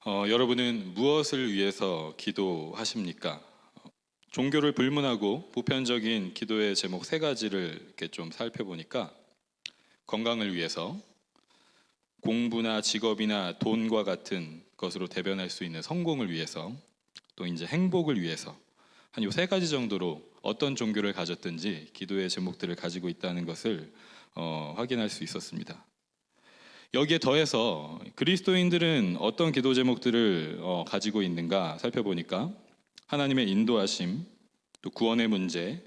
여러분은 무엇을 위해서 기도하십니까? 종교를 불문하고 보편적인 기도의 제목 세 가지를 이렇게 좀 살펴보니까 건강을 위해서, 공부나 직업이나 돈과 같은 것으로 대변할 수 있는 성공을 위해서, 또 이제 행복을 위해서 한 요 세 가지 정도로 어떤 종교를 가졌든지 기도의 제목들을 가지고 있다는 것을 확인할 수 있었습니다. 여기에 더해서 그리스도인들은 어떤 기도 제목들을 가지고 있는가 살펴보니까 하나님의 인도하심, 또 구원의 문제,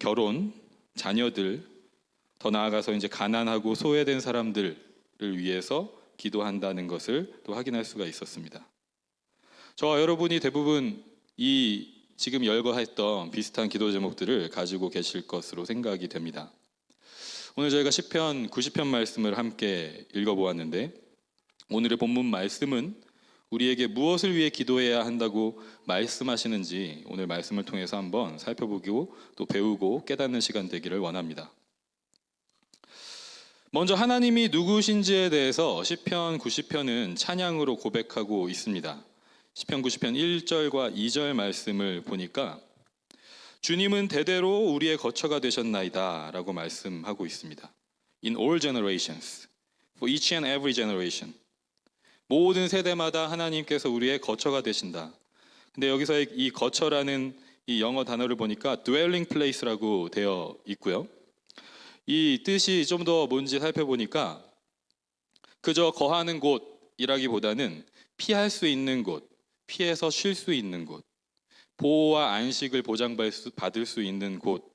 결혼, 자녀들, 더 나아가서 이제 가난하고 소외된 사람들을 위해서 기도한다는 것을 또 확인할 수가 있었습니다. 저와 여러분이 대부분 이 지금 열거했던 비슷한 기도 제목들을 가지고 계실 것으로 생각이 됩니다. 오늘 저희가 시편 90편 말씀을 함께 읽어보았는데 오늘의 본문 말씀은 우리에게 무엇을 위해 기도해야 한다고 말씀하시는지 오늘 말씀을 통해서 한번 살펴보고 또 배우고 깨닫는 시간 되기를 원합니다. 먼저 하나님이 누구신지에 대해서 시편 90편은 찬양으로 고백하고 있습니다. 시편 90편 1절과 2절 말씀을 보니까 주님은 대대로 우리의 거처가 되셨나이다 라고 말씀하고 있습니다. In all generations, for each and every generation. 모든 세대마다 하나님께서 우리의 거처가 되신다. 근데 여기서 이 거처라는 이 영어 단어를 보니까 dwelling place라고 되어 있고요. 이 뜻이 좀 더 뭔지 살펴보니까 그저 거하는 곳이라기보다는 피할 수 있는 곳, 피해서 쉴 수 있는 곳, 보호와 안식을 보장받을 수 있는 곳,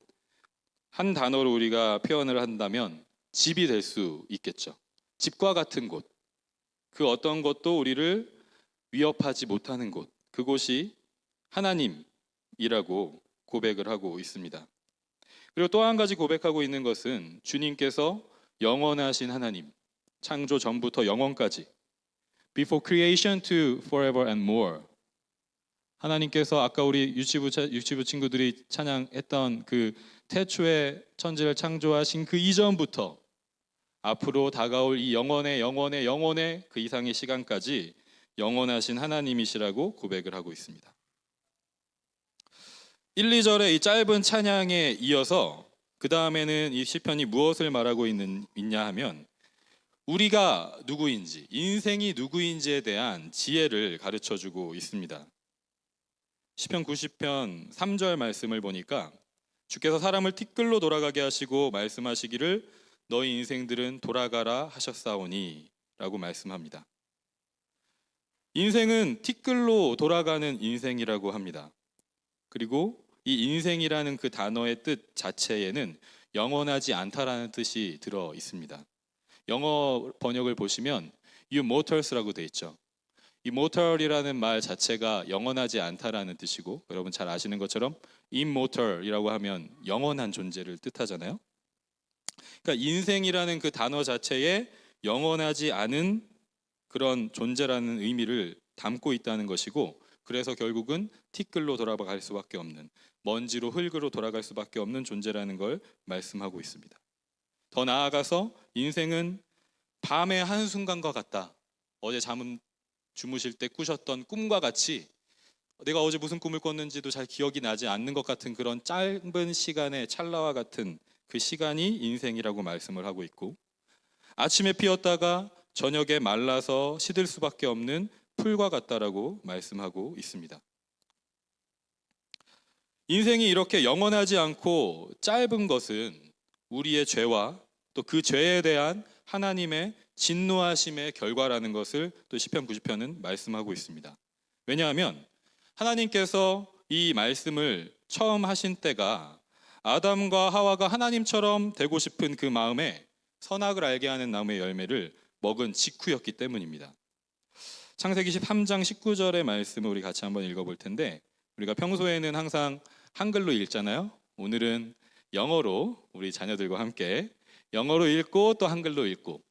한 단어로 우리가 표현을 한다면 집이 될 수 있겠죠. 집과 같은 곳, 그 어떤 것도 우리를 위협하지 못하는 곳, 그곳이 하나님이라고 고백을 하고 있습니다. 그리고 또 한 가지 고백하고 있는 것은 주님께서 영원하신 하나님, 창조 전부터 영원까지, before creation to forever and more. 하나님께서 아까 우리 유치부 친구들이 찬양했던 그 태초에 천지를 창조하신 그 이전부터 앞으로 다가올 이 영원의 그 이상의 시간까지 영원하신 하나님이시라고 고백을 하고 있습니다. 1, 2절의 이 짧은 찬양에 이어서 그 다음에는 이 시편이 무엇을 말하고 있냐 하면 우리가 누구인지, 인생이 누구인지에 대한 지혜를 가르쳐주고 있습니다. 시편 90편 3절 말씀을 보니까 주께서 사람을 티끌로 돌아가게 하시고 말씀하시기를 너희 인생들은 돌아가라 하셨사오니 라고 말씀합니다. 인생은 티끌로 돌아가는 인생이라고 합니다. 그리고 이 인생이라는 그 단어의 뜻 자체에는 영원하지 않다라는 뜻이 들어 있습니다. 영어 번역을 보시면 immortals라고 되어 있죠. immortal이라는 말 자체가 영원하지 않다라는 뜻이고 여러분 잘 아시는 것처럼 immortal이라고 하면 영원한 존재를 뜻하잖아요. 그러니까 인생이라는 그 단어 자체에 영원하지 않은 그런 존재라는 의미를 담고 있다는 것이고 그래서 결국은 티끌로 돌아갈 수밖에 없는 먼지로 흙으로 돌아갈 수밖에 없는 존재라는 걸 말씀하고 있습니다. 더 나아가서 인생은 밤의 한순간과 같다. 어제 주무실 때 꾸셨던 꿈과 같이 내가 어제 무슨 꿈을 꿨는지도 잘 기억이 나지 않는 것 같은 그런 짧은 시간의 찰나와 같은 그 시간이 인생이라고 말씀을 하고 있고 아침에 피었다가 저녁에 말라서 시들 수밖에 없는 풀과 같다라고 말씀하고 있습니다. 인생이 이렇게 영원하지 않고 짧은 것은 우리의 죄와 또 그 죄에 대한 하나님의 진노하심의 결과라는 것을 또 시편 90편은 말씀하고 있습니다. 왜냐하면 하나님께서 이 말씀을 처음 하신 때가 아담과 하와가 하나님처럼 되고 싶은 그 마음에 선악을 알게 하는 나무의 열매를 먹은 직후였기 때문입니다. 창세기 13장 19절의 말씀을 우리 같이 한번 읽어볼 텐데 우리가 평소에는 항상 한글로 읽잖아요. 오늘은 영어로 우리 자녀들과 함께 영어로 읽고 또 한글로 읽고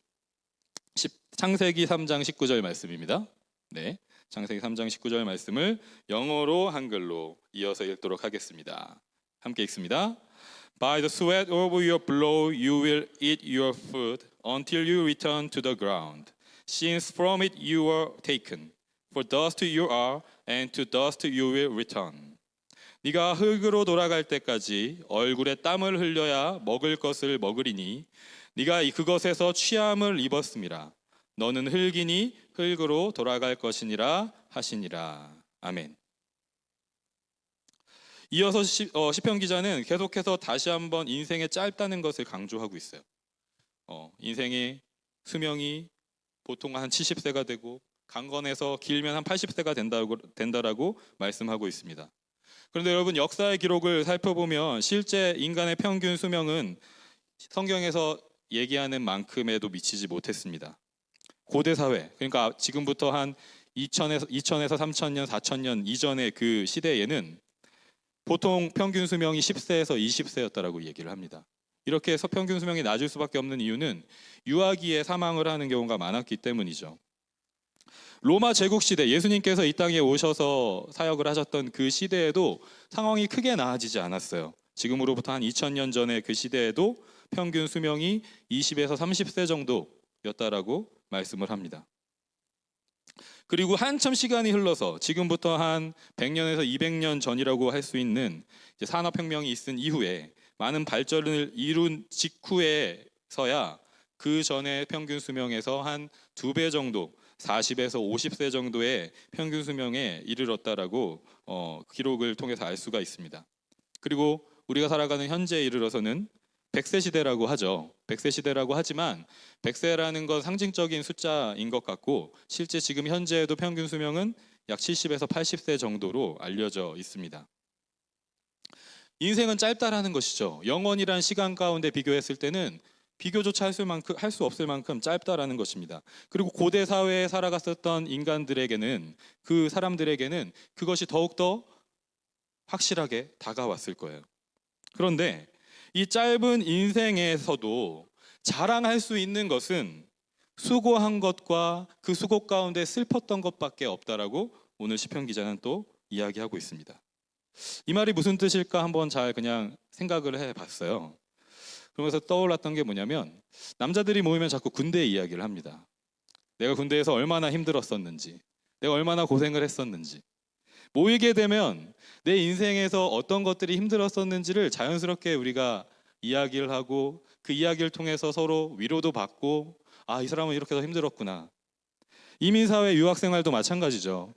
창세기 3장 19절 말씀입니다. 네, 창세기 3장 19절 말씀을 영어로 한글로 이어서 읽도록 하겠습니다. 함께 읽습니다. By the sweat of your brow you will eat your food until you return to the ground, since from it you were taken. For dust you are, and to dust you will return. 네가 흙으로 돌아갈 때까지 얼굴에 땀을 흘려야 먹을 것을 먹으리니 네가 그것에서 취함을 입었음이라. 너는 흙이니 흙으로 돌아갈 것이니라 하시니라. 아멘. 이어서 시편 기자는 계속해서 다시 한번 인생의 짧다는 것을 강조하고 있어요. 인생의 수명이 보통 한 70세가 되고 강건해서 길면 한 80세가 된다라고 말씀하고 있습니다. 그런데 여러분, 역사의 기록을 살펴보면 실제 인간의 평균 수명은 성경에서 얘기하는 만큼에도 미치지 못했습니다. 고대 사회, 그러니까 지금부터 한 2000에서 3000년, 4000년 이전의 그 시대에는 보통 평균 수명이 10세에서 20세였다라고 얘기를 합니다. 이렇게 해서 평균 수명이 낮을 수밖에 없는 이유는 유아기에 사망을 하는 경우가 많았기 때문이죠. 로마 제국 시대, 예수님께서 이 땅에 오셔서 사역을 하셨던 그 시대에도 상황이 크게 나아지지 않았어요. 지금으로부터 한 2000년 전의 그 시대에도 평균 수명이 20에서 30세 정도였다라고 말씀을 합니다. 그리고 한참 시간이 흘러서 지금부터 한 100년에서 200년 전이라고 할 수 있는 산업혁명이 있은 이후에 많은 발전을 이룬 직후에서야 그 전에 평균 수명에서 한 2배 정도, 40에서 50세 정도의 평균 수명에 이르렀다라고 기록을 통해서 알 수가 있습니다. 그리고 우리가 살아가는 현재에 이르러서는 100세 시대라고 하죠. 100세 시대라고 하지만 100세라는 건 상징적인 숫자인 것 같고 실제 지금 현재에도 평균 수명은 약 70에서 80세 정도로 알려져 있습니다. 인생은 짧다라는 것이죠. 영원이란 시간 가운데 비교했을 때는 비교조차 할 수 없을 만큼 짧다라는 것입니다. 그리고 고대 사회에 살아갔었던 인간들에게는, 그 사람들에게는 그것이 더욱더 확실하게 다가왔을 거예요. 그런데 이 짧은 인생에서도 자랑할 수 있는 것은 수고한 것과 그 수고 가운데 슬펐던 것밖에 없다라고 오늘 시편 기자는 또 이야기하고 있습니다. 이 말이 무슨 뜻일까 한번 잘 그냥 생각을 해봤어요. 그러면서 떠올랐던 게 뭐냐면, 남자들이 모이면 자꾸 군대 이야기를 합니다. 내가 군대에서 얼마나 힘들었었는지, 내가 얼마나 고생을 했었는지. 모이게 되면 내 인생에서 어떤 것들이 힘들었었는지를 자연스럽게 우리가 이야기를 하고 그 이야기를 통해서 서로 위로도 받고, 아, 이 사람은 이렇게 더 힘들었구나. 이민사회 유학생활도 마찬가지죠.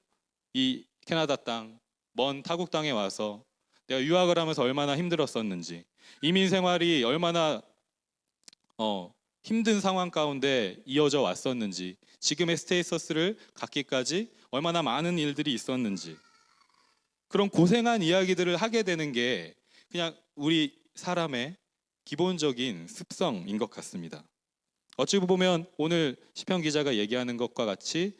이 캐나다 땅, 먼 타국 땅에 와서 내가 유학을 하면서 얼마나 힘들었었는지, 이민 생활이 얼마나 힘든 상황 가운데 이어져 왔었는지, 지금의 스테이터스를 갖기까지 얼마나 많은 일들이 있었는지, 그런 고생한 이야기들을 하게 되는 게 그냥 우리 사람의 기본적인 습성인 것 같습니다. 어찌 보면 오늘 시편 기자가 얘기하는 것과 같이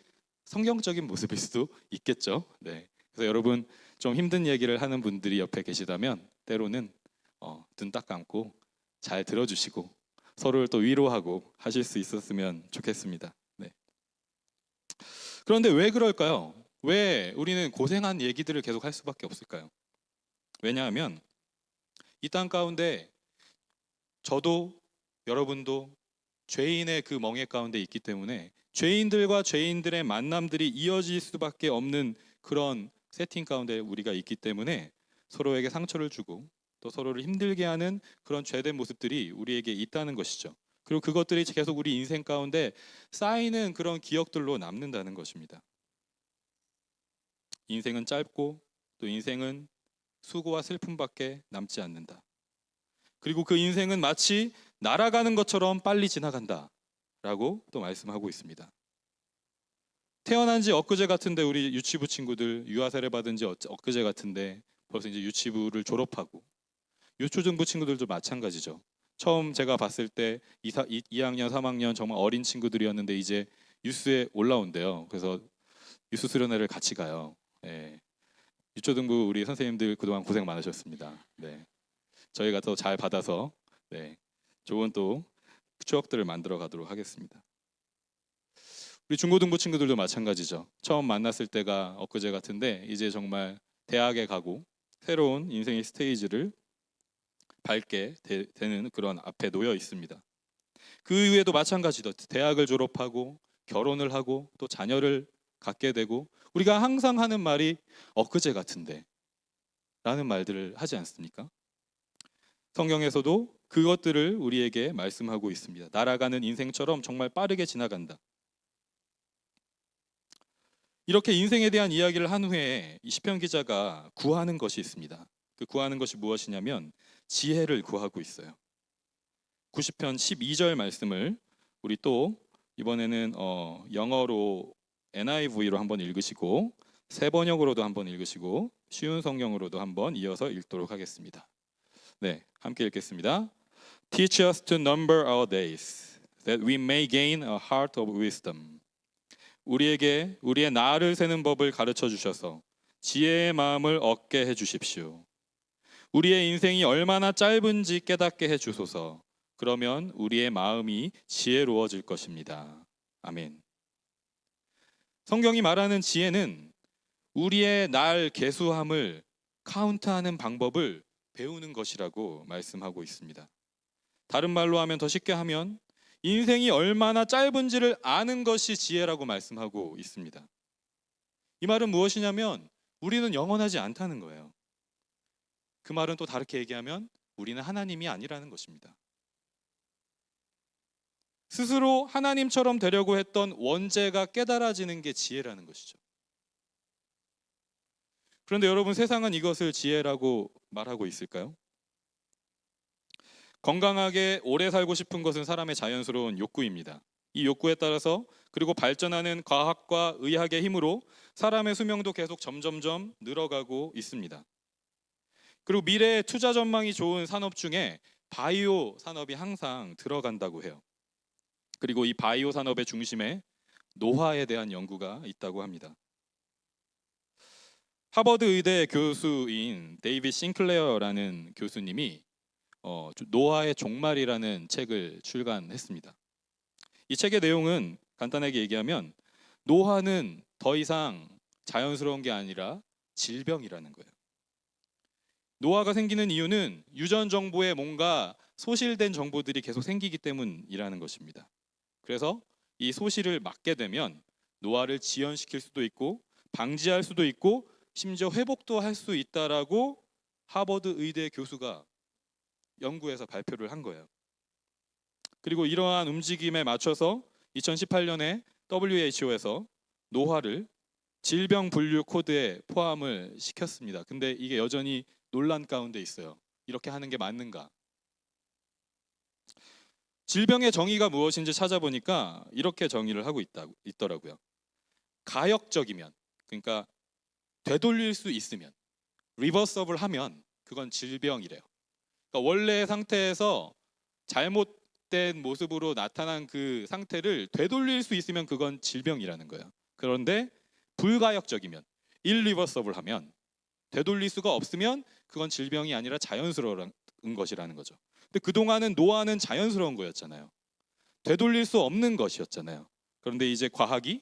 성경적인 모습일 수도 있겠죠. 네. 그래서 여러분, 좀 힘든 얘기를 하는 분들이 옆에 계시다면 때로는 눈 딱 감고 잘 들어주시고 서로를 또 위로하고 하실 수 있었으면 좋겠습니다. 네. 그런데 왜 그럴까요? 왜 우리는 고생한 얘기들을 계속 할 수밖에 없을까요? 왜냐하면 이 땅 가운데 저도 여러분도 죄인의 그 멍에 가운데 있기 때문에 죄인들과 죄인들의 만남들이 이어질 수밖에 없는 그런 세팅 가운데 우리가 있기 때문에 서로에게 상처를 주고 또 서로를 힘들게 하는 그런 죄된 모습들이 우리에게 있다는 것이죠. 그리고 그것들이 계속 우리 인생 가운데 쌓이는 그런 기억들로 남는다는 것입니다. 인생은 짧고 또 인생은 수고와 슬픔밖에 남지 않는다. 그리고 그 인생은 마치 날아가는 것처럼 빨리 지나간다 라고 또 말씀하고 있습니다. 태어난 지 엊그제 같은데 우리 유치부 친구들 유아 세례 받은 지 엊그제 같은데 벌써 이제 유치부를 졸업하고, 유초등부 친구들도 마찬가지죠. 처음 제가 봤을 때 2학년, 3학년 정말 어린 친구들이었는데 이제 유스에 올라온대요. 그래서 유스 수련회를 같이 가요. 네. 유초등부 우리 선생님들 그동안 고생 많으셨습니다. 네. 저희가 더 잘 받아서 네. 좋은 또 추억들을 만들어 가도록 하겠습니다. 우리 중고등부 친구들도 마찬가지죠. 처음 만났을 때가 엊그제 같은데 이제 정말 대학에 가고 새로운 인생의 스테이지를 밟게 되는 그런 앞에 놓여 있습니다. 그 이후에도 마찬가지죠. 대학을 졸업하고 결혼을 하고 또 자녀를 갖게 되고 우리가 항상 하는 말이 엊그제 같은데 라는 말들을 하지 않습니까? 성경에서도 그것들을 우리에게 말씀하고 있습니다. 날아가는 인생처럼 정말 빠르게 지나간다. 이렇게 인생에 대한 이야기를 한 후에 이 시편 기자가 구하는 것이 있습니다. 그 구하는 것이 무엇이냐면 지혜를 구하고 있어요. 90편 12절 말씀을 우리 또 이번에는 영어로 NIV로 한번 읽으시고 새 번역으로도 한번 읽으시고 쉬운 성경으로도 한번 이어서 읽도록 하겠습니다. 네, 함께 읽겠습니다. Teach us to number our days, that we may gain a heart of wisdom. 우리에게 우리의 날을 세는 법을 가르쳐 주셔서 지혜의 마음을 얻게 해 주십시오. 우리의 인생이 얼마나 짧은지 깨닫게 해 주소서. 그러면 우리의 마음이 지혜로워질 것입니다. 아멘. 성경이 말하는 지혜는 우리의 날 계수함을 카운트하는 방법을 배우는 것이라고 말씀하고 있습니다. 다른 말로 하면, 더 쉽게 하면 인생이 얼마나 짧은지를 아는 것이 지혜라고 말씀하고 있습니다. 이 말은 무엇이냐면 우리는 영원하지 않다는 거예요. 그 말은 또 다르게 얘기하면 우리는 하나님이 아니라는 것입니다. 스스로 하나님처럼 되려고 했던 원죄가 깨달아지는 게 지혜라는 것이죠. 그런데 여러분, 세상은 이것을 지혜라고 말하고 있을까요? 건강하게 오래 살고 싶은 것은 사람의 자연스러운 욕구입니다. 이 욕구에 따라서 그리고 발전하는 과학과 의학의 힘으로 사람의 수명도 계속 점점점 늘어가고 있습니다. 그리고 미래의 투자 전망이 좋은 산업 중에 바이오 산업이 항상 들어간다고 해요. 그리고 이 바이오 산업의 중심에 노화에 대한 연구가 있다고 합니다. 하버드 의대 교수인 데이빗 싱클레어라는 교수님이 노화의 종말이라는 책을 출간했습니다. 이 책의 내용은 간단하게 얘기하면 노화는 더 이상 자연스러운 게 아니라 질병이라는 거예요. 노화가 생기는 이유는 유전 정보에 뭔가 소실된 정보들이 계속 생기기 때문이라는 것입니다. 그래서 이 소실을 막게 되면 노화를 지연시킬 수도 있고 방지할 수도 있고 심지어 회복도 할 수 있다라고 하버드 의대 교수가 연구에서 발표를 한 거예요. 그리고 이러한 움직임에 맞춰서 2018년에 WHO에서 노화를 질병 분류 코드에 포함을 시켰습니다. 근데 이게 여전히 논란 가운데 있어요. 이렇게 하는 게 맞는가? 질병의 정의가 무엇인지 찾아보니까 이렇게 정의를 하고 있더라고요. 가역적이면, 그러니까 되돌릴 수 있으면, 리버서블 하면 그건 질병이래요. 그러니까 원래의 상태에서 잘못된 모습으로 나타난 그 상태를 되돌릴 수 있으면 그건 질병이라는 거예요. 그런데 불가역적이면, irreversible 하면, 되돌릴 수가 없으면 그건 질병이 아니라 자연스러운 것이라는 거죠. 근데 그동안은 노화는 자연스러운 거였잖아요. 되돌릴 수 없는 것이었잖아요. 그런데 이제 과학이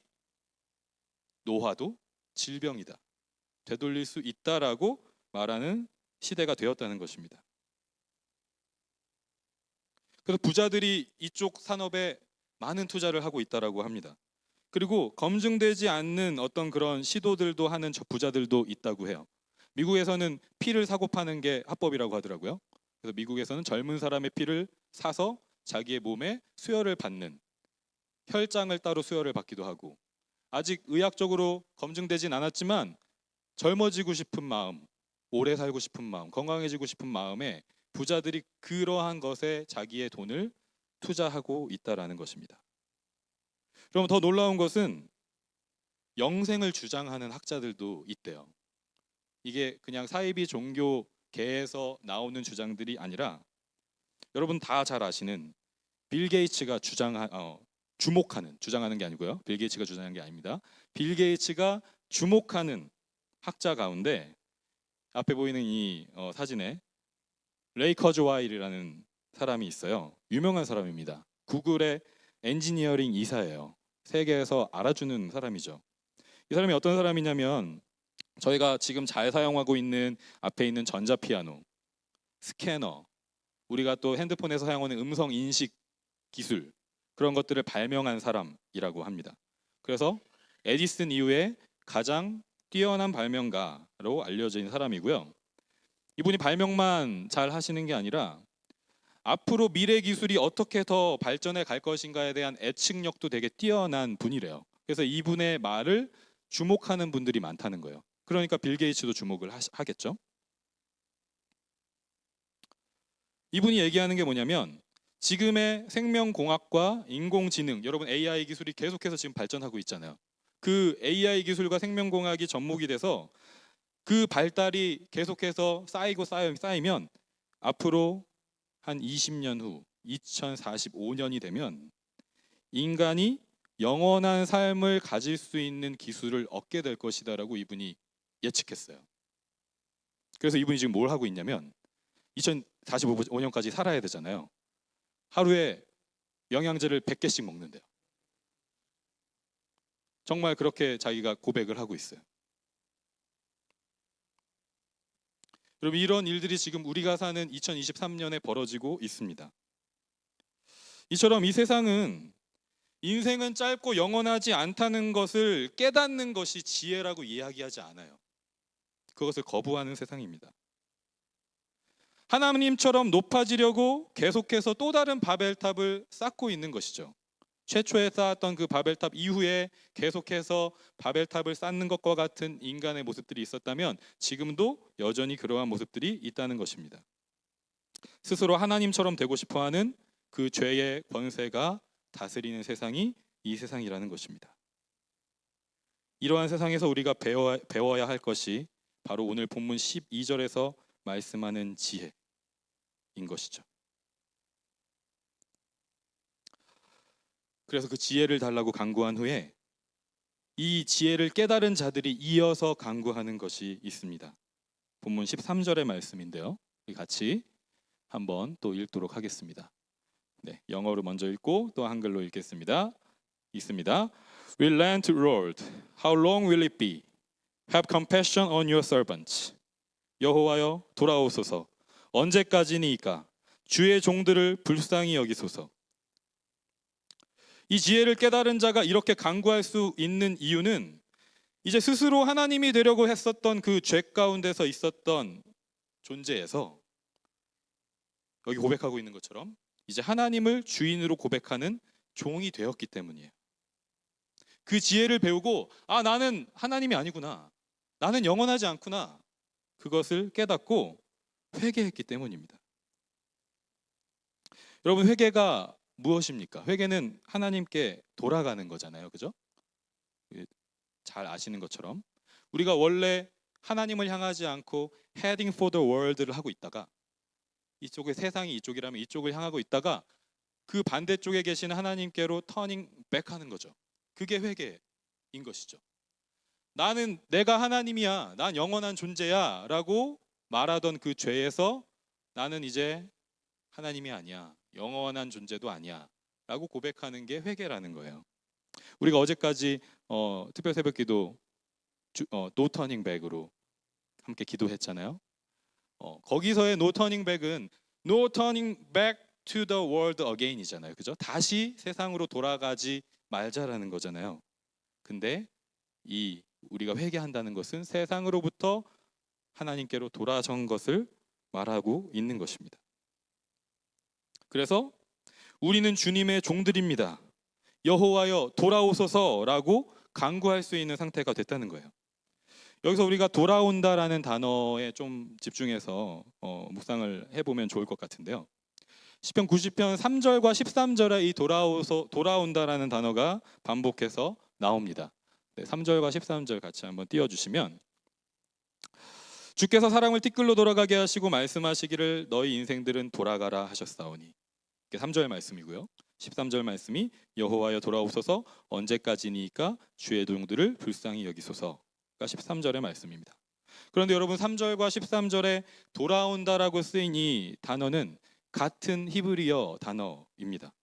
노화도 질병이다, 되돌릴 수 있다라고 말하는 시대가 되었다는 것입니다. 그래서 부자들이 이쪽 산업에 많은 투자를 하고 있다라고 합니다. 그리고 검증되지 않는 어떤 그런 시도들도 하는 부자들도 있다고 해요. 미국에서는 피를 사고 파는 게 합법이라고 하더라고요. 그래서 미국에서는 젊은 사람의 피를 사서 자기의 몸에 수혈을 받는, 혈장을 따로 수혈을 받기도 하고, 아직 의학적으로 검증되진 않았지만 젊어지고 싶은 마음, 오래 살고 싶은 마음, 건강해지고 싶은 마음에 부자들이 그러한 것에 자기의 돈을 투자하고 있다라는 것입니다. 그럼 더 놀라운 것은 영생을 주장하는 학자들도 있대요. 이게 그냥 사이비 종교계에서 나오는 주장들이 아니라 여러분 다 잘 아시는 빌 게이츠가 주장하는 게 아니고요. 빌 게이츠가 주장하는 게 아닙니다. 빌 게이츠가 주목하는 학자 가운데 앞에 보이는 이 사진에 레이 커즈와일이라는 사람이 있어요. 유명한 사람입니다. 구글의 엔지니어링 이사예요. 세계에서 알아주는 사람이죠. 이 사람이 어떤 사람이냐면 저희가 지금 잘 사용하고 있는 앞에 있는 전자피아노, 스캐너, 우리가 또 핸드폰에서 사용하는 음성 인식 기술, 그런 것들을 발명한 사람이라고 합니다. 그래서 에디슨 이후에 가장 뛰어난 발명가로 알려진 사람이고요. 이분이 발명만 잘 하시는 게 아니라 앞으로 미래 기술이 어떻게 더 발전해 갈 것인가에 대한 예측력도 되게 뛰어난 분이래요. 그래서 이분의 말을 주목하는 분들이 많다는 거예요. 그러니까 빌 게이츠도 주목을 하겠죠. 이분이 얘기하는 게 뭐냐면 지금의 생명공학과 인공지능, 여러분 AI 기술이 계속해서 지금 발전하고 있잖아요. 그 AI 기술과 생명공학이 접목이 돼서 그 발달이 계속해서 쌓이면 앞으로 한 20년 후 2045년이 되면 인간이 영원한 삶을 가질 수 있는 기술을 얻게 될 것이다라고 이분이 예측했어요. 그래서 이분이 지금 뭘 하고 있냐면 2045년까지 살아야 되잖아요. 하루에 영양제를 100개씩 먹는데요. 정말 그렇게 자기가 고백을 하고 있어요. 여러분, 이런 일들이 지금 우리가 사는 2023년에 벌어지고 있습니다. 이처럼 이 세상은 인생은 짧고 영원하지 않다는 것을 깨닫는 것이 지혜라고 이야기하지 않아요. 그것을 거부하는 세상입니다. 하나님처럼 높아지려고 계속해서 또 다른 바벨탑을 쌓고 있는 것이죠. 최초에 쌓았던 그 바벨탑 이후에 계속해서 바벨탑을 쌓는 것과 같은 인간의 모습들이 있었다면 지금도 여전히 그러한 모습들이 있다는 것입니다. 스스로 하나님처럼 되고 싶어하는 그 죄의 권세가 다스리는 세상이 이 세상이라는 것입니다. 이러한 세상에서 우리가 배워야 할 것이 바로 오늘 본문 12절에서 말씀하는 지혜인 것이죠. 그래서 그 지혜를 달라고 간구한 후에 이 지혜를 깨달은 자들이 이어서 간구하는 것이 있습니다. 본문 13절의 말씀인데요. 우리 같이 한번 또 읽도록 하겠습니다. 네, 영어로 먼저 읽고 또 한글로 읽겠습니다. 있습니다. Relent, Lord. How long will it be? Have compassion on your servants. 여호와여 돌아오소서. 언제까지니이까? 주의 종들을 불쌍히 여기소서. 이 지혜를 깨달은 자가 이렇게 간구할 수 있는 이유는 이제 스스로 하나님이 되려고 했었던 그 죄 가운데서 있었던 존재에서 여기 고백하고 있는 것처럼 이제 하나님을 주인으로 고백하는 종이 되었기 때문이에요. 그 지혜를 배우고 나는 하나님이 아니구나. 나는 영원하지 않구나. 그것을 깨닫고 회개했기 때문입니다. 여러분, 회개가 무엇입니까? 회개는 하나님께 돌아가는 거잖아요. 그죠? 잘 아시는 것처럼 우리가 원래 하나님을 향하지 않고 heading for the world를 하고 있다가 이쪽에 세상이 이쪽이라면 이쪽을 향하고 있다가 그 반대쪽에 계시는 하나님께로 turning back 하는 거죠. 그게 회개인 것이죠. 나는 내가 하나님이야, 난 영원한 존재야 라고 말하던 그 죄에서 나는 이제 하나님이 아니야, 영원한 존재도 아니야 라고 고백하는 게 회개라는 거예요. 우리가 어제까지 특별 새벽기도 No Turning Back으로 함께 기도했잖아요. 거기서의 No Turning Back은 No Turning Back to the World Again이잖아요. 그죠? 다시 세상으로 돌아가지 말자라는 거잖아요. 근데 우리가 회개한다는 것은 세상으로부터 하나님께로 돌아선 것을 말하고 있는 것입니다. 그래서 우리는 주님의 종들입니다. 여호와여 돌아오소서라고 간구할 수 있는 상태가 됐다는 거예요. 여기서 우리가 돌아온다라는 단어에 좀 집중해서 묵상을 해보면 좋을 것 같은데요. 시편 90편 3절과 13절에 이 돌아온다라는 단어가 반복해서 나옵니다. 네, 3절과 13절 같이 한번 띄워주시면, 주께서 사람을 티끌로 돌아가게 하시고 말씀하시기를 너희 인생들은 돌아가라 하셨사오니. 3절 말씀이고요. 13절 말씀이 여호와여 돌아오소서 언제까지니까 주의 종들을 불쌍히 여기소서가 13절의 말씀입니다. 그런데 여러분, 3절과 13절에 돌아온다라고 쓰인 이 단어는 같은 히브리어 단어입니다.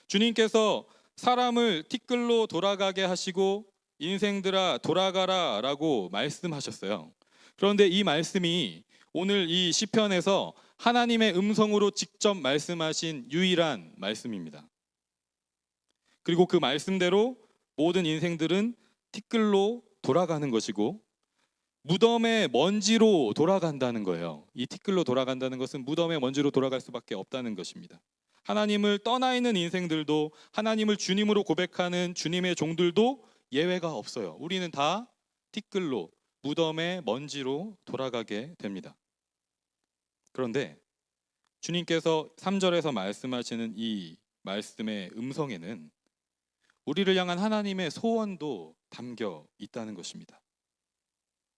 주님께서 사람을 티끌로 돌아가게 하시고 인생들아 돌아가라 라고 말씀하셨어요. 그런데 이 말씀이 오늘 이 시편에서 하나님의 음성으로 직접 말씀하신 유일한 말씀입니다. 그리고 그 말씀대로 모든 인생들은 티끌로 돌아가는 것이고 무덤의 먼지로 돌아간다는 거예요. 이 티끌로 돌아간다는 것은 무덤의 먼지로 돌아갈 수밖에 없다는 것입니다. 하나님을 떠나 있는 인생들도, 하나님을 주님으로 고백하는 주님의 종들도 예외가 없어요. 우리는 다 티끌로, 무덤의 먼지로 돌아가게 됩니다. 그런데 주님께서 3절에서 말씀하시는 이 말씀의 음성에는 우리를 향한 하나님의 소원도 담겨 있다는 것입니다.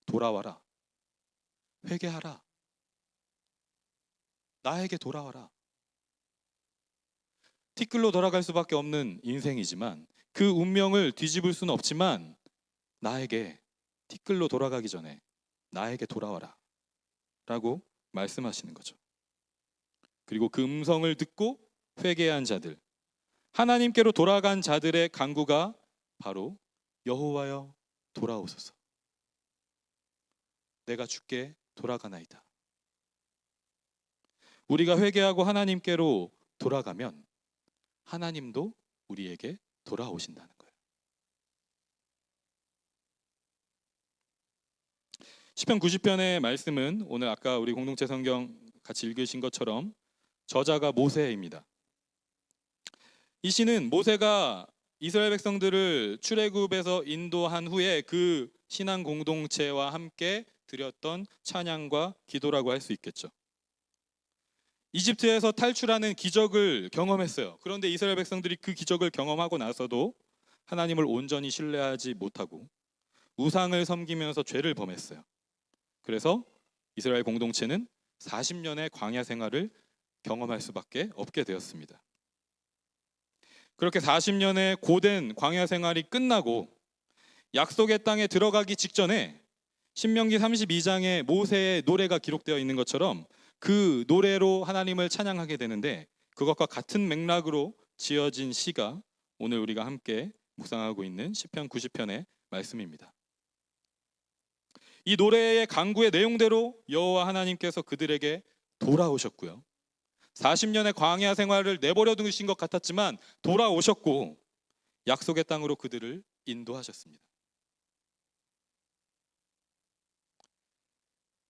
돌아와라. 회개하라. 나에게 돌아와라. 티끌로 돌아갈 수밖에 없는 인생이지만 그 운명을 뒤집을 수는 없지만 나에게 티끌로 돌아가기 전에 나에게 돌아와라 라고 말씀하시는 거죠. 그리고 그 음성을 듣고 회개한 자들, 하나님께로 돌아간 자들의 간구가 바로 여호와여 돌아오소서. 내가 주께 돌아가나이다. 우리가 회개하고 하나님께로 돌아가면 하나님도 우리에게 돌아오신다는 거예요. 시편 90편의 말씀은 오늘 아까 우리 공동체 성경 같이 읽으신 것처럼 저자가 모세입니다. 이 시는 모세가 이스라엘 백성들을 출애굽에서 인도한 후에 그 신앙 공동체와 함께 드렸던 찬양과 기도라고 할 수 있겠죠. 이집트에서 탈출하는 기적을 경험했어요. 그런데 이스라엘 백성들이 그 기적을 경험하고 나서도 하나님을 온전히 신뢰하지 못하고 우상을 섬기면서 죄를 범했어요. 그래서 이스라엘 공동체는 40년의 광야 생활을 경험할 수밖에 없게 되었습니다. 그렇게 40년의 고된 광야 생활이 끝나고 약속의 땅에 들어가기 직전에 신명기 32장에 모세의 노래가 기록되어 있는 것처럼 그 노래로 하나님을 찬양하게 되는데 그것과 같은 맥락으로 지어진 시가 오늘 우리가 함께 묵상하고 있는 시편 90편의 말씀입니다. 이 노래의 간구의 내용대로 여호와 하나님께서 그들에게 돌아오셨고요. 40년의 광야 생활을 내버려 두신 것 같았지만 돌아오셨고 약속의 땅으로 그들을 인도하셨습니다.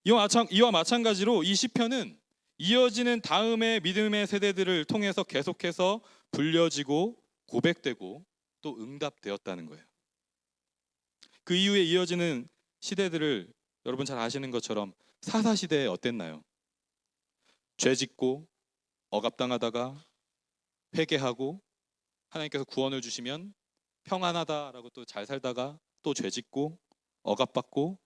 이와 마찬가지로 이 시편은 이어지는 다음의 믿음의 세대들을 통해서 계속해서 불려지고 고백되고 또 응답되었다는 거예요. 그 이후에 이어지는 시대들을 여러분 잘 아시는 것처럼 사사시대에 어땠나요? 죄짓고 억압당하다가 회개하고 하나님께서 구원을 주시면 평안하다라고 또 잘 살다가 또 죄짓고 억압받고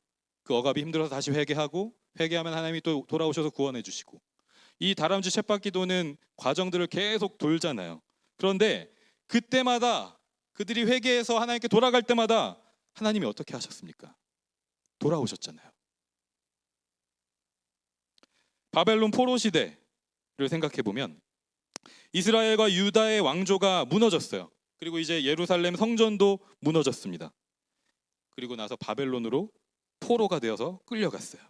그 억압이 힘들어서 다시 회개하고 회개하면 하나님이 또 돌아오셔서 구원해 주시고 이 다람쥐 쳇바퀴 도는 과정들을 계속 돌잖아요. 그런데 그때마다 그들이 회개해서 하나님께 돌아갈 때마다 하나님이 어떻게 하셨습니까? 돌아오셨잖아요. 바벨론 포로 시대를 생각해 보면 이스라엘과 유다의 왕조가 무너졌어요. 그리고 이제 예루살렘 성전도 무너졌습니다. 그리고 나서 바벨론으로 포로가 되어서 끌려갔어요.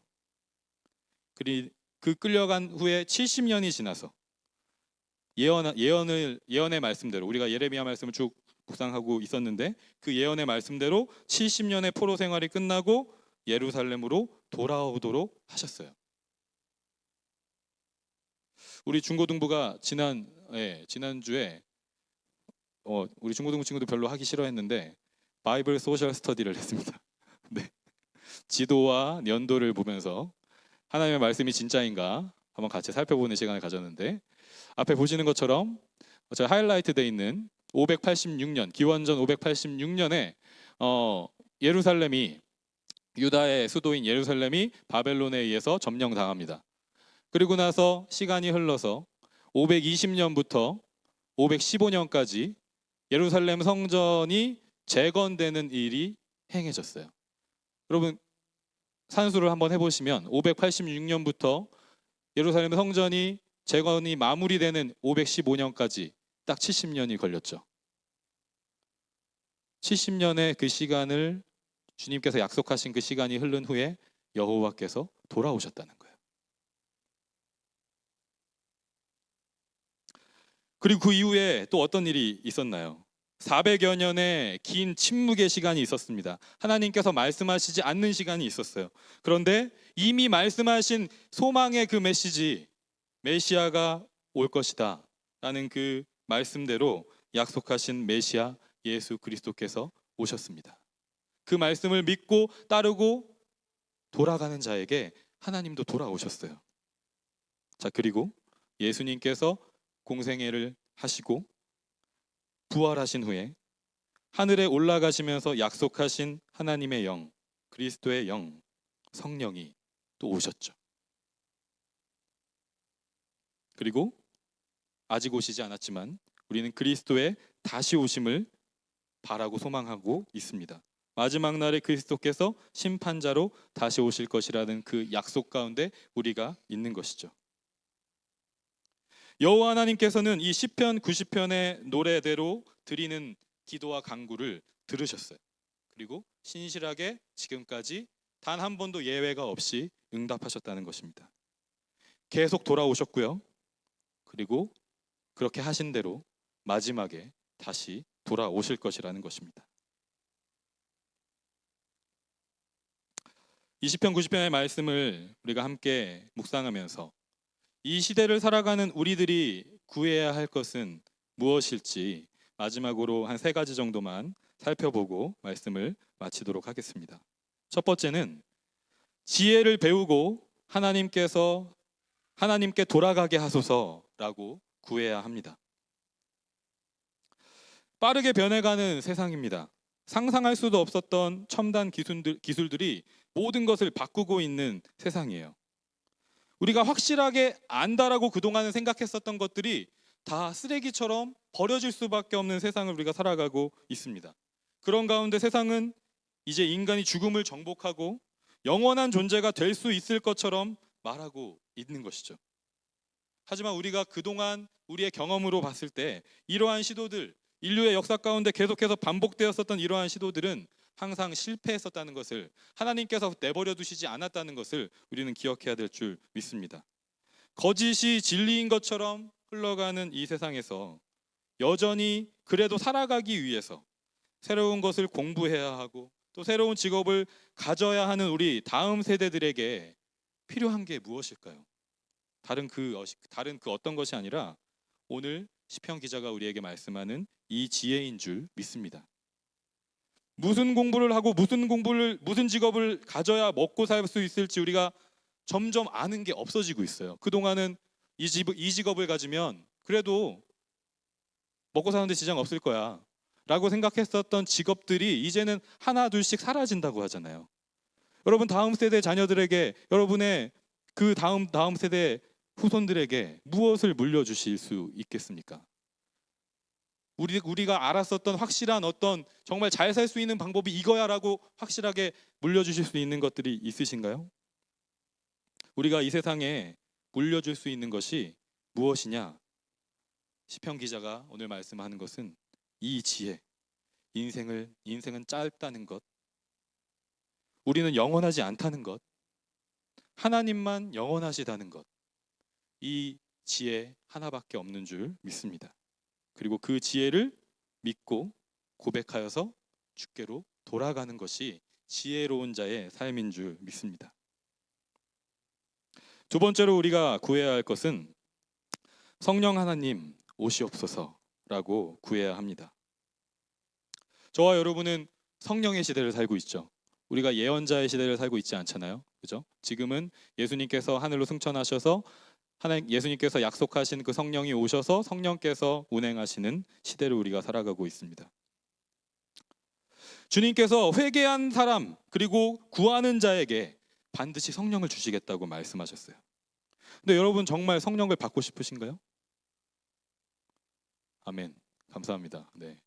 그리고 그 끌려간 후에 70년이 지나서 예언의 말씀대로 우리가 예레미야 말씀을 쭉 묵상하고 있었는데 그 예언의 말씀대로 70년의 포로 생활이 끝나고 예루살렘으로 돌아오도록 하셨어요. 우리 중고등부가 지난주에 우리 중고등부 친구도 별로 하기 싫어했는데 바이블 소셜 스터디를 했습니다. 네. 지도와 연도를 보면서 하나님의 말씀이 진짜인가 한번 같이 살펴보는 시간을 가졌는데 앞에 보시는 것처럼 제가 하이라이트 돼 있는 586년 기원전 586년에 예루살렘이 유다의 수도인 예루살렘이 바벨론에 의해서 점령당합니다. 그리고 나서 시간이 흘러서 520년부터 515년까지 예루살렘 성전이 재건되는 일이 행해졌어요. 여러분 산수를 한번 해보시면 586년부터 예루살렘 성전이 재건이 마무리되는 515년까지 딱 70년이 걸렸죠. 70년의 그 시간을 주님께서 약속하신 그 시간이 흐른 후에 여호와께서 돌아오셨다는 거예요. 그리고 그 이후에 또 어떤 일이 있었나요? 400여 년의 긴 침묵의 시간이 있었습니다. 하나님께서 말씀하시지 않는 시간이 있었어요. 그런데 이미 말씀하신 소망의 그 메시지, 메시아가 올 것이다 라는 그 말씀대로 약속하신 메시아 예수 그리스도께서 오셨습니다. 그 말씀을 믿고 따르고 돌아가는 자에게 하나님도 돌아오셨어요. 자, 그리고 예수님께서 공생애를 하시고 부활하신 후에 하늘에 올라가시면서 약속하신 하나님의 영, 그리스도의 영, 성령이 또 오셨죠. 그리고 아직 오시지 않았지만 우리는 그리스도의 다시 오심을 바라고 소망하고 있습니다. 마지막 날에 그리스도께서 심판자로 다시 오실 것이라는 그 약속 가운데 우리가 있는 것이죠. 여호와 하나님께서는 이 시편 90편의 노래대로 드리는 기도와 간구를 들으셨어요. 그리고 신실하게 지금까지 단 한 번도 예외가 없이 응답하셨다는 것입니다. 계속 돌아오셨고요. 그리고 그렇게 하신 대로 마지막에 다시 돌아오실 것이라는 것입니다. 이 시편 90편의 말씀을 우리가 함께 묵상하면서 이 시대를 살아가는 우리들이 구해야 할 것은 무엇일지 마지막으로 한 3가지 정도만 살펴보고 말씀을 마치도록 하겠습니다. 첫 번째는 지혜를 배우고 하나님께 돌아가게 하소서라고 구해야 합니다. 빠르게 변해가는 세상입니다. 상상할 수도 없었던 첨단 기술들이 모든 것을 바꾸고 있는 세상이에요. 우리가 확실하게 안다라고 그동안은 생각했었던 것들이 다 쓰레기처럼 버려질 수밖에 없는 세상을 우리가 살아가고 있습니다. 그런 가운데 세상은 이제 인간이 죽음을 정복하고 영원한 존재가 될 수 있을 것처럼 말하고 있는 것이죠. 하지만 우리가 그동안 우리의 경험으로 봤을 때 이러한 시도들, 인류의 역사 가운데 계속해서 반복되었었던 이러한 시도들은 항상 실패했었다는 것을, 하나님께서 내버려 두시지 않았다는 것을 우리는 기억해야 될 줄 믿습니다. 거짓이 진리인 것처럼 흘러가는 이 세상에서 여전히 그래도 살아가기 위해서 새로운 것을 공부해야 하고 또 새로운 직업을 가져야 하는 우리 다음 세대들에게 필요한 게 무엇일까요? 다른 그 어떤 것이 아니라 오늘 시편 기자가 우리에게 말씀하는 이 지혜인 줄 믿습니다. 무슨 공부를 하고 무슨 직업을 가져야 먹고 살 수 있을지 우리가 점점 아는 게 없어지고 있어요. 그동안은 이 직업을 가지면 그래도 먹고 사는데 지장 없을 거야 라고 생각했었던 직업들이 이제는 하나 둘씩 사라진다고 하잖아요. 여러분 다음 세대 자녀들에게, 여러분의 그 다음 세대 후손들에게 무엇을 물려주실 수 있겠습니까? 우리가 알았었던 확실한 어떤 정말 잘 살 수 있는 방법이 이거야라고 확실하게 물려주실 수 있는 것들이 있으신가요? 우리가 이 세상에 물려줄 수 있는 것이 무엇이냐? 시편 기자가 오늘 말씀하는 것은 이 지혜, 인생은 짧다는 것, 우리는 영원하지 않다는 것, 하나님만 영원하시다는 것, 이 지혜 하나밖에 없는 줄 믿습니다. 그리고 그 지혜를 믿고 고백하여서 주께로 돌아가는 것이 지혜로운 자의 삶인 줄 믿습니다. 두 번째로 우리가 구해야 할 것은 성령 하나님 오시옵소서라고 구해야 합니다. 저와 여러분은 성령의 시대를 살고 있죠. 우리가 예언자의 시대를 살고 있지 않잖아요. 그죠? 지금은 예수님께서 하늘로 승천하셔서 예수님께서 약속하신 그 성령이 오셔서 성령께서 운행하시는 시대를 우리가 살아가고 있습니다. 주님께서 회개한 사람 그리고 구하는 자에게 반드시 성령을 주시겠다고 말씀하셨어요. 근데 여러분 정말 성령을 받고 싶으신가요? 아멘. 감사합니다. 네.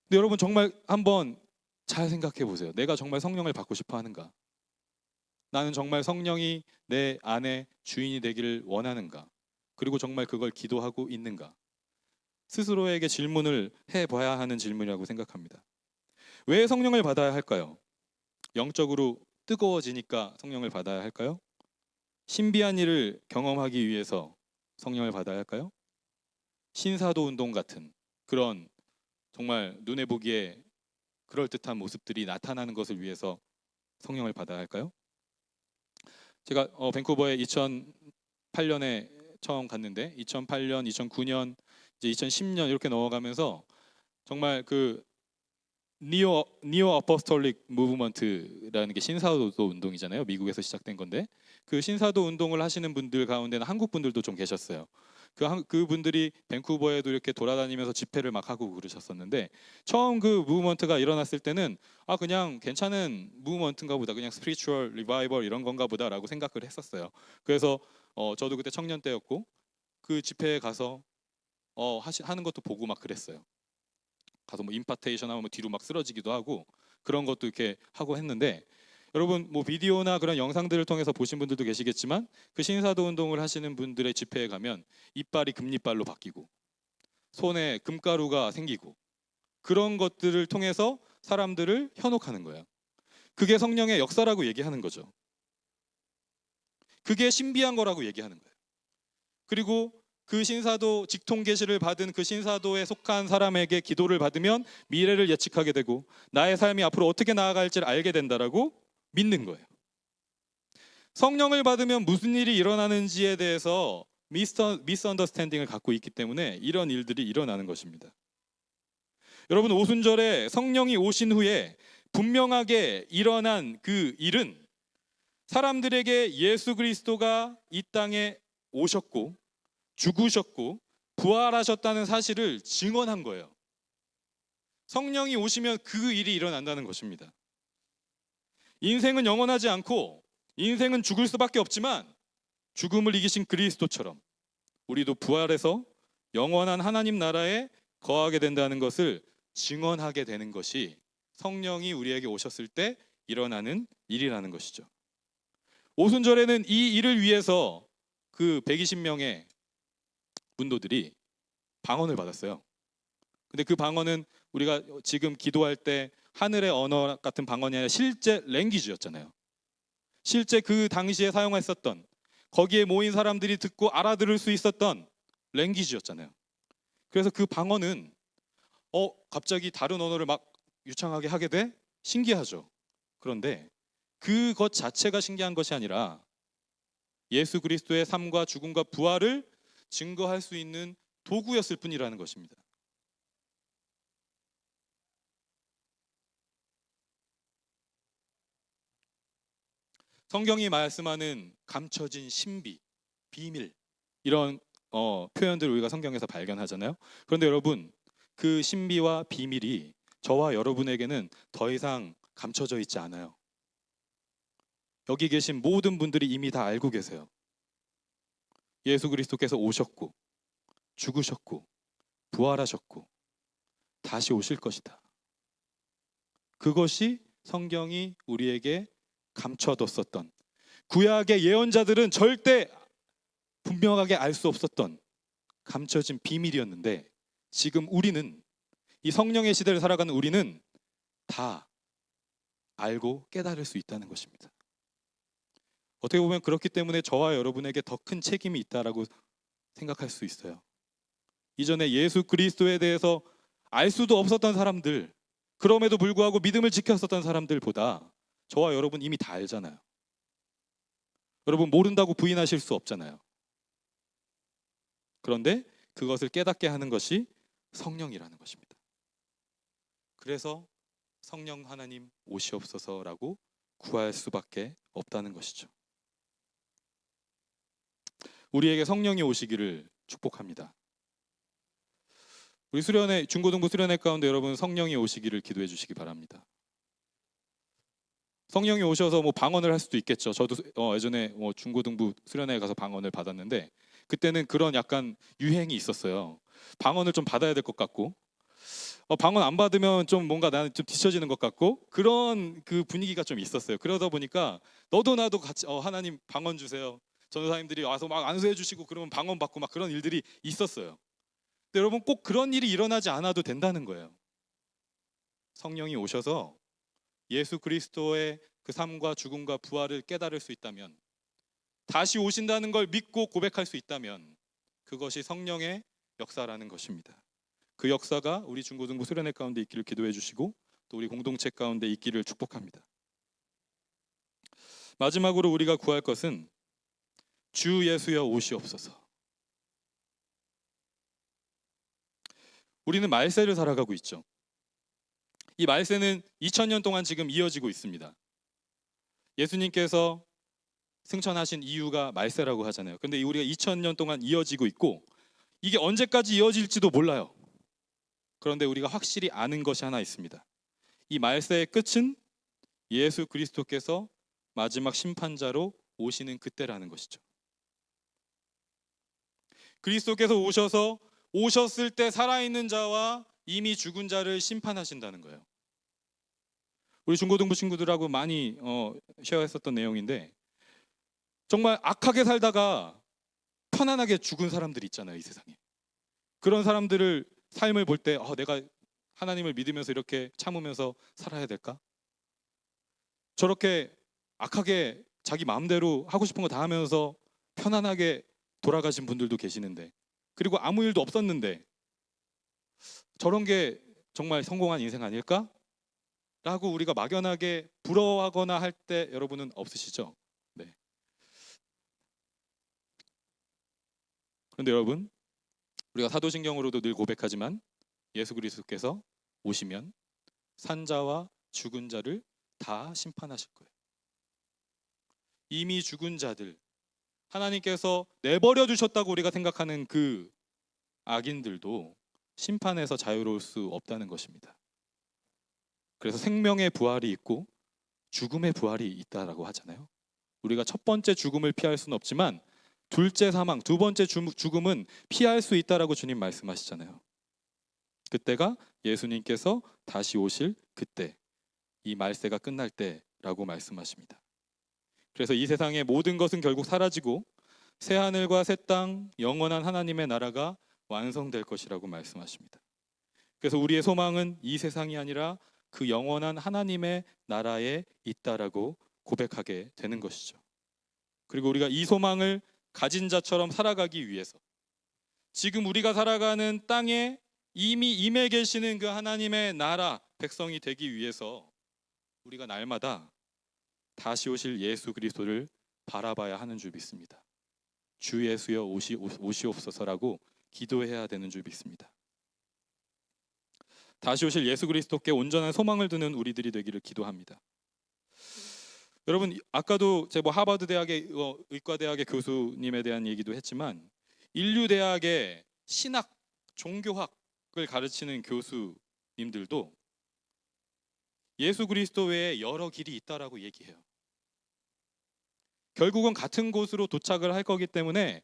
근데 여러분 정말 한번 잘 생각해 보세요. 내가 정말 성령을 받고 싶어 하는가? 나는 정말 성령이 내 안에 주인이 되기를 원하는가? 그리고 정말 그걸 기도하고 있는가? 스스로에게 질문을 해봐야 하는 질문이라고 생각합니다. 왜 성령을 받아야 할까요? 영적으로 뜨거워지니까 성령을 받아야 할까요? 신비한 일을 경험하기 위해서 성령을 받아야 할까요? 신사도 운동 같은 그런 정말 눈에 보기에 그럴듯한 모습들이 나타나는 것을 위해서 성령을 받아야 할까요? 제가 밴쿠버에 2008년에 처음 갔는데 2008년, 2009년, 이제 2010년 이렇게 넘어가면서 정말 그 니오 어포스톨릭 무브먼트라는 게 신사도 운동이잖아요. 미국에서 시작된 건데 그 신사도 운동을 하시는 분들 가운데는 한국 분들도 좀 계셨어요. 그 분들이 밴쿠버에도 이렇게 돌아다니면서 집회를 막 하고 그러셨었는데 처음 그 무브먼트가 일어났을 때는 아 그냥 괜찮은 무브먼트인가 보다, 그냥 스피리추얼 리바이벌 이런 건가 보다라고 생각을 했었어요. 그래서 저도 그때 청년 때였고 그 집회에 가서 하는 것도 보고 막 그랬어요. 가서 뭐 임파테이션 하면 뭐 뒤로 막 쓰러지기도 하고 그런 것도 이렇게 하고 했는데, 여러분 뭐 비디오나 그런 영상들을 통해서 보신 분들도 계시겠지만 그 신사도 운동을 하시는 분들의 집회에 가면 이빨이 금리빨로 바뀌고 손에 금가루가 생기고 그런 것들을 통해서 사람들을 현혹하는 거예요. 그게 성령의 역사라고 얘기하는 거죠. 그게 신비한 거라고 얘기하는 거예요. 그리고 그 신사도 직통 계시를 받은 그 신사도에 속한 사람에게 기도를 받으면 미래를 예측하게 되고 나의 삶이 앞으로 어떻게 나아갈지를 알게 된다라고 믿는 거예요. 성령을 받으면 무슨 일이 일어나는지에 대해서 미스언더스탠딩을 갖고 있기 때문에 이런 일들이 일어나는 것입니다. 여러분, 오순절에 성령이 오신 후에 분명하게 일어난 그 일은 사람들에게 예수 그리스도가 이 땅에 오셨고 죽으셨고 부활하셨다는 사실을 증언한 거예요. 성령이 오시면 그 일이 일어난다는 것입니다. 인생은 영원하지 않고 인생은 죽을 수밖에 없지만 죽음을 이기신 그리스도처럼 우리도 부활해서 영원한 하나님 나라에 거하게 된다는 것을 증언하게 되는 것이 성령이 우리에게 오셨을 때 일어나는 일이라는 것이죠. 오순절에는 이 일을 위해서 그 120명의 문도들이 방언을 받았어요. 근데 그 방언은 우리가 지금 기도할 때 하늘의 언어 같은 방언이 아니라 실제 랭귀지였잖아요. 실제 그 당시에 사용했었던, 거기에 모인 사람들이 듣고 알아들을 수 있었던 랭귀지였잖아요. 그래서 그 방언은 갑자기 다른 언어를 막 유창하게 하게 돼? 신기하죠. 그런데 그것 자체가 신기한 것이 아니라 예수 그리스도의 삶과 죽음과 부활을 증거할 수 있는 도구였을 뿐이라는 것입니다. 성경이 말씀하는 감춰진 신비, 비밀, 이런 표현들을 우리가 성경에서 발견하잖아요. 그런데 여러분, 그 신비와 비밀이 저와 여러분에게는 더 이상 감춰져 있지 않아요. 여기 계신 모든 분들이 이미 다 알고 계세요. 예수 그리스도께서 오셨고 죽으셨고 부활하셨고 다시 오실 것이다. 그것이 성경이 우리에게 감춰뒀었던, 구약의 예언자들은 절대 분명하게 알 수 없었던 감춰진 비밀이었는데, 지금 우리는, 이 성령의 시대를 살아가는 우리는 다 알고 깨달을 수 있다는 것입니다. 어떻게 보면 그렇기 때문에 저와 여러분에게 더 큰 책임이 있다라고 생각할 수 있어요. 이전에 예수 그리스도에 대해서 알 수도 없었던 사람들, 그럼에도 불구하고 믿음을 지켰었던 사람들보다 저와 여러분 이미 다 알잖아요. 여러분 모른다고 부인하실 수 없잖아요. 그런데 그것을 깨닫게 하는 것이 성령이라는 것입니다. 그래서 성령 하나님 오시옵소서라고 구할 수밖에 없다는 것이죠. 우리에게 성령이 오시기를 축복합니다. 우리 수련회, 중고등부 수련회 가운데 여러분 성령이 오시기를 기도해 주시기 바랍니다. 성령이 오셔서 뭐 방언을 할 수도 있겠죠. 저도 예전에 중고등부 수련회에 가서 방언을 받았는데 그때는 그런 약간 유행이 있었어요. 방언을 좀 받아야 될 것 같고 방언 안 받으면 좀 뭔가 나는 좀 뒤처지는 것 같고 그런 그 분위기가 좀 있었어요. 그러다 보니까 너도 나도 같이 하나님 방언 주세요. 전도사님들이 와서 막 안수해 주시고 그러면 방언 받고 막 그런 일들이 있었어요. 근데 여러분 꼭 그런 일이 일어나지 않아도 된다는 거예요. 성령이 오셔서 예수 그리스도의 그 삶과 죽음과 부활을 깨달을 수 있다면, 다시 오신다는 걸 믿고 고백할 수 있다면 그것이 성령의 역사라는 것입니다. 그 역사가 우리 중고등부 수련회 가운데 있기를 기도해 주시고 또 우리 공동체 가운데 있기를 축복합니다. 마지막으로 우리가 구할 것은 주 예수여 오시옵소서. 우리는 말세를 살아가고 있죠. 이 말세는 2000년 동안 지금 이어지고 있습니다. 예수님께서 승천하신 이유가 말세라고 하잖아요. 근데 우리가 2000년 동안 이어지고 있고 이게 언제까지 이어질지도 몰라요. 그런데 우리가 확실히 아는 것이 하나 있습니다. 이 말세의 끝은 예수 그리스도께서 마지막 심판자로 오시는 그때라는 것이죠. 그리스도께서 오셨을 때 살아있는 자와 이미 죽은 자를 심판하신다는 거예요. 우리 중고등부 친구들하고 많이 쉐어했었던 내용인데 정말 악하게 살다가 편안하게 죽은 사람들이 있잖아요, 이 세상에. 그런 사람들을 삶을 볼 때 내가 하나님을 믿으면서 이렇게 참으면서 살아야 될까? 저렇게 악하게 자기 마음대로 하고 싶은 거 다 하면서 편안하게 돌아가신 분들도 계시는데, 그리고 아무 일도 없었는데 저런 게 정말 성공한 인생 아닐까? 라고 우리가 막연하게 부러워하거나 할 때 여러분은 없으시죠? 네. 그런데 여러분, 우리가 사도신경으로도 늘 고백하지만 예수 그리스도께서 오시면 산자와 죽은 자를 다 심판하실 거예요. 이미 죽은 자들, 하나님께서 내버려 두셨다고 우리가 생각하는 그 악인들도 심판에서 자유로울 수 없다는 것입니다. 그래서 생명의 부활이 있고 죽음의 부활이 있다라고 하잖아요. 우리가 첫 번째 죽음을 피할 수는 없지만 둘째 사망, 두 번째 죽음은 피할 수 있다라고 주님 말씀하시잖아요. 그때가 예수님께서 다시 오실 그때, 이 말세가 끝날 때라고 말씀하십니다. 그래서 이 세상의 모든 것은 결국 사라지고 새 하늘과 새 땅, 영원한 하나님의 나라가 완성될 것이라고 말씀하십니다. 그래서 우리의 소망은 이 세상이 아니라 그 영원한 하나님의 나라에 있다라고 고백하게 되는 것이죠. 그리고 우리가 이 소망을 가진 자처럼 살아가기 위해서 지금 우리가 살아가는 땅에 이미 임해 계시는 그 하나님의 나라 백성이 되기 위해서 우리가 날마다 다시 오실 예수 그리스도를 바라봐야 하는 줄 믿습니다. 주 예수여 오시옵소서라고 기도해야 되는 줄 믿습니다. 다시 오실 예수 그리스도께 온전한 소망을 두는 우리들이 되기를 기도합니다. 여러분, 아까도 제가 하버드 대학의 의과대학의 교수님에 대한 얘기도 했지만 인류대학의 신학, 종교학을 가르치는 교수님들도 예수 그리스도 외에 여러 길이 있다라고 얘기해요. 결국은 같은 곳으로 도착을 할 거기 때문에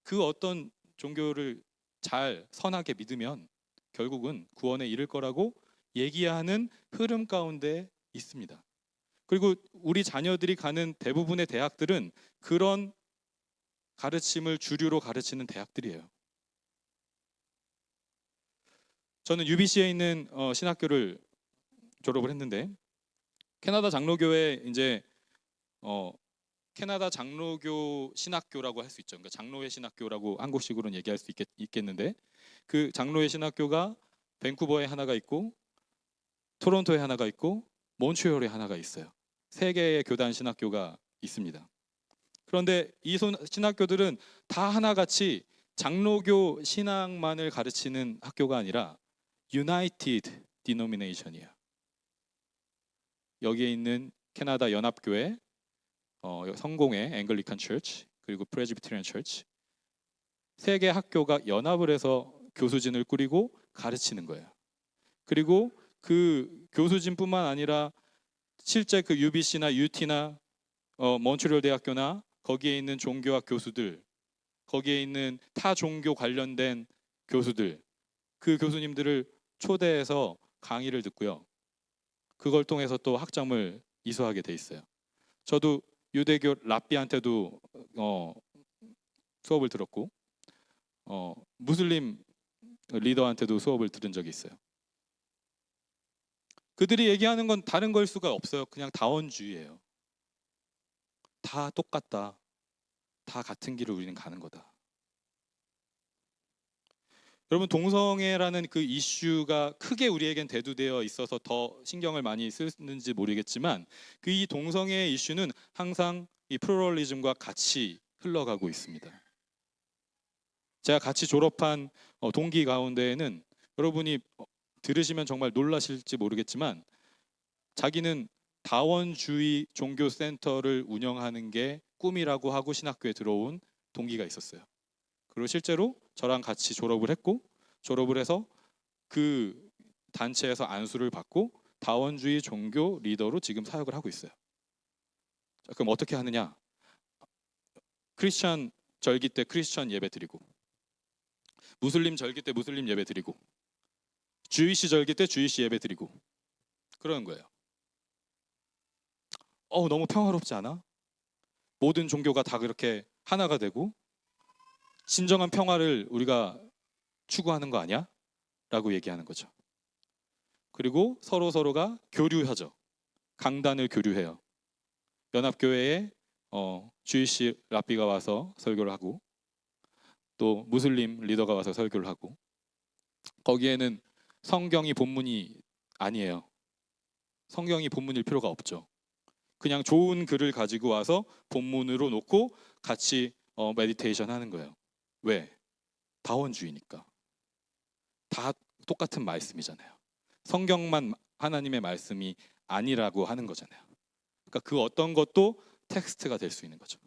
그 어떤 종교를 잘 선하게 믿으면 결국은 구원에 이를 거라고 얘기하는 흐름 가운데 있습니다. 그리고 우리 자녀들이 가는 대부분의 대학들은 그런 가르침을 주류로 가르치는 대학들이에요. 저는 UBC에 있는 신학교를 졸업을 했는데 캐나다 장로교회 이제 캐나다 장로교 신학교라고 할 수 있죠. 그러니까 장로회 신학교라고 한국식으로는 얘기할 수 있겠는데 그 장로회 신학교가 밴쿠버에 하나가 있고 토론토에 하나가 있고 몬트리올에 하나가 있어요. 세 개의 교단 신학교가 있습니다. 그런데 이 신학교들은 다 하나같이 장로교 신앙만을 가르치는 학교가 아니라 United Denomination이에요. 여기에 있는 캐나다 연합교회, 성공회 앵글리칸 처치, 그리고 프레스비테리안 처치, 세 개 학교가 연합을 해서 교수진을 꾸리고 가르치는 거예요. 그리고 그 교수진뿐만 아니라 실제 그 UBC나 UT나 몬트리올 대학교나 거기에 있는 종교학 교수들, 거기에 있는 타 종교 관련된 교수들, 그 교수님들을 초대해서 강의를 듣고요. 그걸 통해서 또 학점을 이수하게 돼 있어요. 저도 유대교 랍비한테도 수업을 들었고 무슬림 리더한테도 수업을 들은 적이 있어요. 그들이 얘기하는 건 다른 걸 수가 없어요. 그냥 다원주의예요. 다 똑같다. 다 같은 길을 우리는 가는 거다. 여러분 동성애라는 그 이슈가 크게 우리에겐 대두되어 있어서 더 신경을 많이 쓰는지 모르겠지만 그 이 동성애 이슈는 항상 이 플루럴리즘과 같이 흘러가고 있습니다. 제가 같이 졸업한 동기 가운데에는 여러분이 들으시면 정말 놀라실지 모르겠지만 자기는 다원주의 종교센터를 운영하는 게 꿈이라고 하고 신학교에 들어온 동기가 있었어요. 그리고 실제로 저랑 같이 졸업을 했고 졸업을 해서 그 단체에서 안수를 받고 다원주의 종교 리더로 지금 사역을 하고 있어요. 자, 그럼 어떻게 하느냐? 크리스천 절기 때 크리스천 예배 드리고 무슬림 절기 때 무슬림 예배 드리고 주이시 절기 때 주이시 예배 드리고 그러는 거예요. 너무 평화롭지 않아? 모든 종교가 다 그렇게 하나가 되고 진정한 평화를 우리가 추구하는 거 아니야? 라고 얘기하는 거죠. 그리고 서로가 교류하죠. 강단을 교류해요. 연합교회에 주이시 랍비가 와서 설교를 하고 또 무슬림 리더가 와서 설교를 하고 거기에는 성경이 본문이 아니에요. 성경이 본문일 필요가 없죠. 그냥 좋은 글을 가지고 와서 본문으로 놓고 같이 메디테이션 하는 거예요. 왜? 다원주의니까. 다 똑같은 말씀이잖아요. 성경만 하나님의 말씀이 아니라고 하는 거잖아요. 그러니까 그 어떤 것도 텍스트가 될 수 있는 거죠.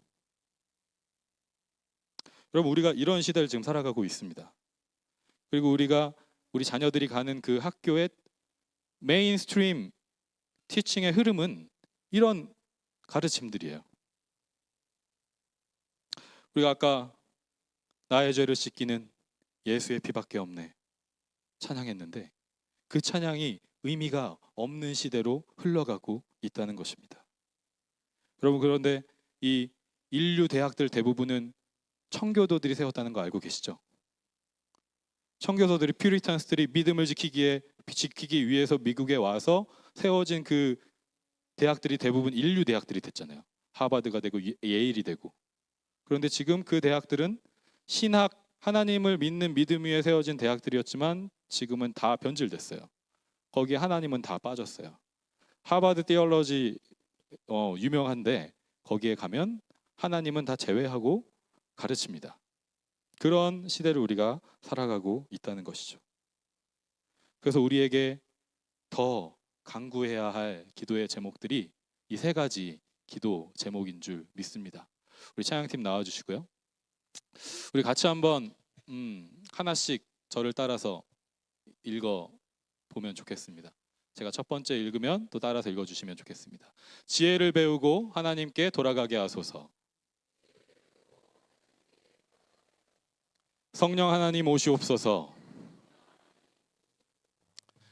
여러분 우리가 이런 시대를 지금 살아가고 있습니다. 그리고 우리 자녀들이 가는 그 학교의 메인스트림 티칭의 흐름은 이런 가르침들이에요. 우리가 아까 나의 죄를 씻기는 예수의 피밖에 없네 찬양했는데 그 찬양이 의미가 없는 시대로 흘러가고 있다는 것입니다. 여러분 그런데 이 인류 대학들 대부분은 청교도들이 세웠다는 거 알고 계시죠? 청교도들이 퓨리탄스들이 믿음을 지키기 위해서 미국에 와서 세워진 그 대학들이 대부분 인류 대학들이 됐잖아요. 하버드가 되고 예일이 되고. 그런데 지금 그 대학들은 신학 하나님을 믿는 믿음 위에 세워진 대학들이었지만 지금은 다 변질됐어요. 거기에 하나님은 다 빠졌어요. 하버드 티올로지 유명한데 거기에 가면 하나님은 다 제외하고 가르칩니다. 그런 시대를 우리가 살아가고 있다는 것이죠. 그래서 우리에게 더 강구해야 할 기도의 제목들이 이 세 가지 기도 제목인 줄 믿습니다. 우리 찬양팀 나와주시고요. 우리 같이 한번 하나씩 저를 따라서 읽어 보면 좋겠습니다. 제가 첫 번째 읽으면 또 따라서 읽어주시면 좋겠습니다. 지혜를 배우고 하나님께 돌아가게 하소서. 성령 하나님 오시옵소서.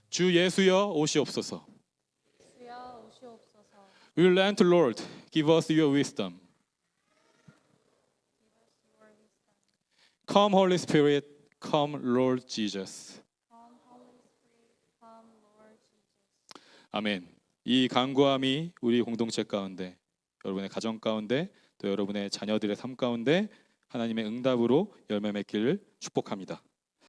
주 예수여 오시옵소서. 주여 오시옵소서. We relent, Lord, give us your wisdom. Come, Holy Spirit, come, Lord Jesus. Come, Holy Spirit, come, Lord Jesus. 아멘. 이 간구함이 우리 공동체 가운데, 여러분의 가정 가운데, 또 여러분의 자녀들의 삶 가운데 하나님의 응답으로 열매 맺기를 축복합니다.